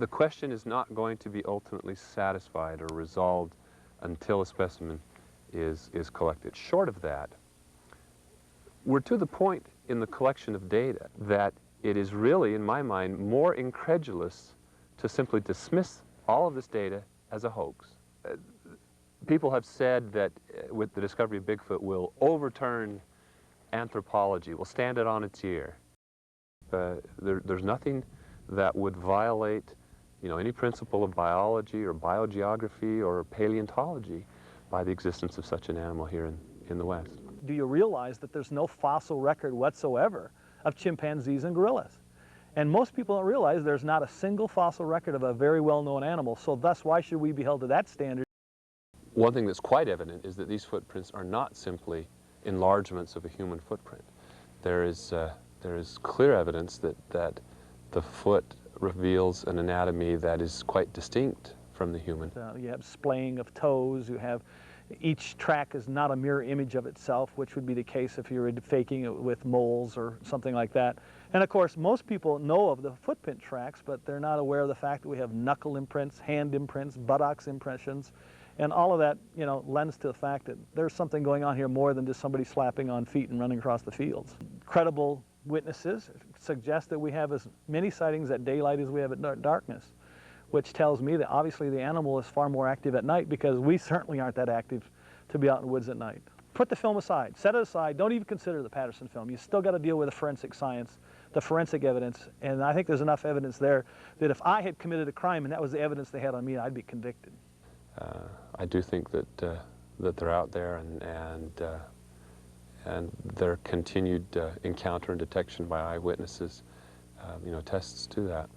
The question is not going to be ultimately satisfied or resolved until a specimen is collected. Short of that, we're to the point in the collection of data that it is really, in my mind, more incredulous to simply dismiss all of this data as a hoax. People have said that with the discovery of Bigfoot will overturn anthropology, will stand it on its ear. There's nothing that would violate, any principle of biology or biogeography or paleontology by the existence of such an animal here in the West. Do you realize that there's no fossil record whatsoever of chimpanzees and gorillas? And most people don't realize there's not a single fossil record of a very well-known animal, so thus why should we be held to that standard? One thing that's quite evident is that these footprints are not simply enlargements of a human footprint. There is clear evidence that the foot reveals an anatomy that is quite distinct from the human. You have splaying of toes, you have each track is not a mirror image of itself, which would be the case if you were faking it with moles or something like that. And of course, most people know of the footprint tracks, but they're not aware of the fact that we have knuckle imprints, hand imprints, buttocks impressions, and all of that, lends to the fact that there's something going on here more than just somebody slapping on feet and running across the fields. Credible witnesses suggest that we have as many sightings at daylight as we have at darkness, which tells me that obviously the animal is far more active at night, because we certainly aren't that active to be out in the woods at night. Put the film aside, set it aside, don't even consider the Patterson film. You still got to deal with the forensic science, the forensic evidence, and I think there's enough evidence there that if I had committed a crime and that was the evidence they had on me, I'd be convicted. I do think that they're out there, and their continued encounter and detection by eyewitnesses, tests to that.